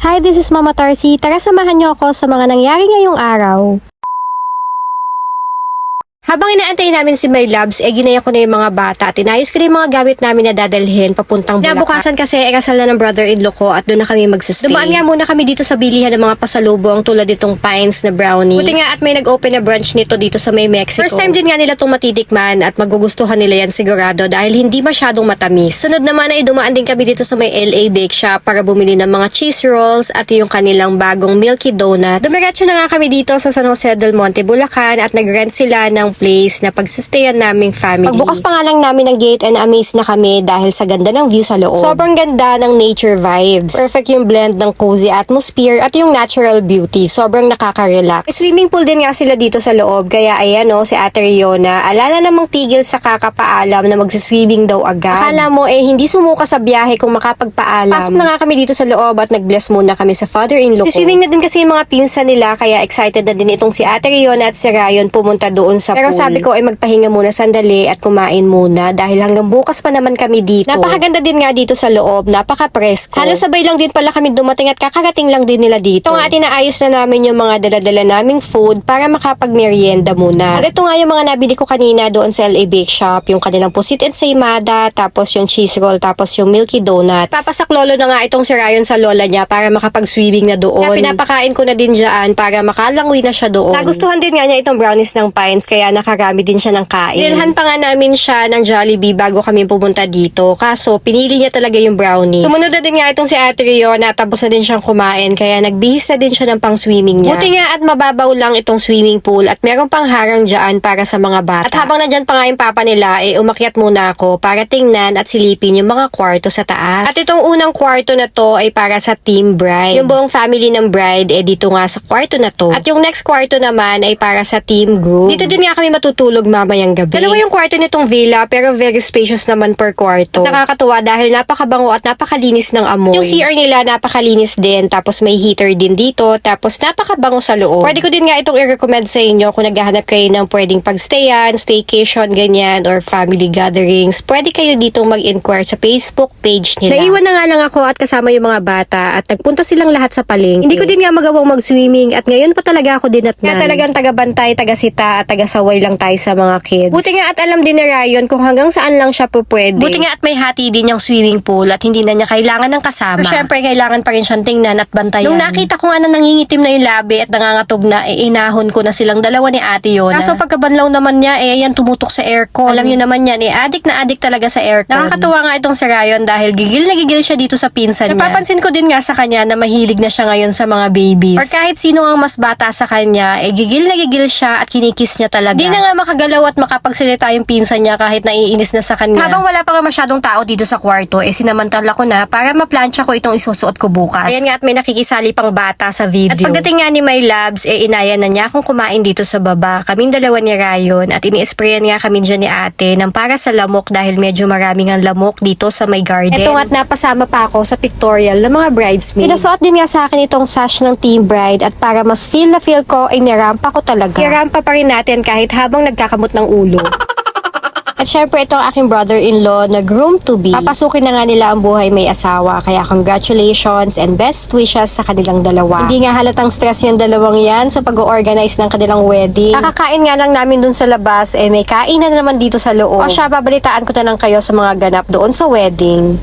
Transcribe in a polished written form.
Hi, this is Mama Tarsi. Tara samahan niyo ako sa mga nangyari ngayong araw. Habang inaantay namin si My Loves, ginaya ko na yung mga bata at inayos ko na yung mga gamit namin na dadalhin papuntang Bulacan. Nabukasan kasi kasal na ng brother-in-law ko at doon na kami magsustay. Dumaan nga muna kami dito sa bilihan ng mga pasalubong tulad itong Pines na brownies. Buti nga at may nag-open na branch nito dito sa may Mexico. First time din nga nila itong matitikman at magugustuhan nila yan sigurado dahil hindi masyadong matamis. Sunod naman ay dumaan din kami dito sa may LA Bake Shop para bumili ng mga cheese rolls at yung kanilang bagong Milky Donuts. Dumiretso na nga kami dito sa San Jose del Monte, Bulacan at nag-rent sila ng place na pagsustayan naming family. Pagbukas pa nga lang namin ng gate and amazed na kami dahil sa ganda ng view sa loob. Sobrang ganda ng nature vibes. Perfect yung blend ng cozy atmosphere at yung natural beauty. Sobrang nakaka-relax. Swimming pool din nga sila dito sa loob kaya ayan si Ate Riona, ala na namang tigil sa kakapaalam na magsuswimming daw agad. Akala mo hindi sumuka sa biyahe kung makapagpaalam. Pasok na nga kami dito sa loob at nag-bless muna kami sa father-in-law ko. Swimming na din kasi yung mga pinsan nila kaya excited na din itong si Ate Riona at si Ryan pumunta doon sa pool. Pero sabi ko magpahinga muna sandali at kumain muna dahil hanggang bukas pa naman kami dito. Napakaganda din nga dito sa loob, napaka-presko. Halos sabay lang din pala kami dumating at kakarating lang din nila dito. Ito nga tinaayos na namin yung mga daladala naming food para makapag-merienda muna. At ito nga yung mga nabili ko kanina doon sa LA Bake Shop, yung kanilang pusit and saymada, tapos yung cheese roll, tapos yung Milky Donuts. Papasaklolo na nga itong si Ryan sa lola niya para makapag-swimming na doon. Kaya pinapakain ko na din dyan para makalangoy na siya doon. Nagustuhan din nga niya itong brownies ng Pines kaya nakarami din siya ng kain. Nilhan pa nga namin siya ng Jollibee bago kami pumunta dito. Kaso, pinili niya talaga yung brownies. Sumunod na din nga itong si Ate Riona, tapos na din siyang kumain, kaya nagbihis na din siya ng pang-swimming niya. Buti nga at mababaw lang itong swimming pool at meron pang harang dyan para sa mga bata. At habang nandyan pa nga yung papa nila, umakyat muna ako para tingnan at silipin yung mga kwarto sa taas. At itong unang kwarto na to ay para sa Team Bride. Yung buong family ng bride, dito nga sa kwarto na to. At yung next kwarto naman ay para sa Team Groom. Dito din nga kami matutulog mamayang gabi. Dalawa yung kwarto nitong villa pero very spacious naman per kwarto. At nakakatuwa dahil napakabango at napakalinis ng amoy. Yung CR nila napakalinis din tapos may heater din dito tapos napakabango sa loob. Pwede ko din nga itong i-recommend sa inyo kung naghahanap kayo ng pwedeng pagstayan, staycation, ganyan or family gatherings. Pwede kayo dito mag-inquire sa Facebook page nila. Naiwan na nga lang ako at kasama yung mga bata at nagpunta silang lahat sa palengke. Hindi ko din nga magawang mag-swimming at ngayon pa talaga ako dinatnan. Kaya talagang taga-bantay, taga-sita at taga-saway lang tayo sa mga kids. Buti nga at alam din ni Ryan kung hanggang saan lang siya pwede. Buti nga at may hati din yung swimming pool at hindi na niya kailangan ng kasama. Pero syempre kailangan pa rin siyang tingnan at bantayan. Nung nakita ko nga na nangingitim na yung labi at nangangatog na, inahon ko na silang dalawa ni Ate Yona. Kaso pagkabanlaw naman niya, yan tumutok sa aircon. Alam niyo naman yan, addict na addict talaga sa aircon. Nakakatuwa nga itong si Ryan dahil gigil na gigil siya dito sa pinsan niya. Napapansin ko din nga sa kanya na mahilig na siya ngayon sa mga babies. Or kahit sino ang mas bata sa kanya, gigil na gigil siya at kinikis niya talaga. Di na nga makagalaw at makapagsalita yung pinsan niya kahit naiinis na sa kanya. Habang wala pa nga masyadong tao dito sa kwarto, sinamantala ko na para maplansya ko itong isusuot ko bukas. Ayan nga at may nakikisali pang bata sa video. At pagdating nga ni My Loves, inaya na niya akong kumain dito sa baba. Kaming dalawa ni Ryan at ini-sprayan nga kami dyan ni ate ng para sa lamok dahil medyo maraming ang lamok dito sa may garden. Ito nga at napasama pa ako sa pictorial ng mga bridesmaids. Pinasuot din nga sa akin itong sash ng Team Bride at para mas feel na feel ko ay nirampa ko talaga. Nirampa pa rin natin kahit habang nagkakamot ng ulo. At syempre ito ang aking brother-in-law na groom-to-be. Papasukin na nga nila ang buhay may asawa. Kaya congratulations and best wishes sa kanilang dalawa. Hindi nga halatang stress yung dalawang yan sa pag-organize ng kanilang wedding. Kakakain nga lang namin dun sa labas, may kainan naman dito sa loob. O siya, babalitaan ko na lang kayo sa mga ganap doon sa wedding.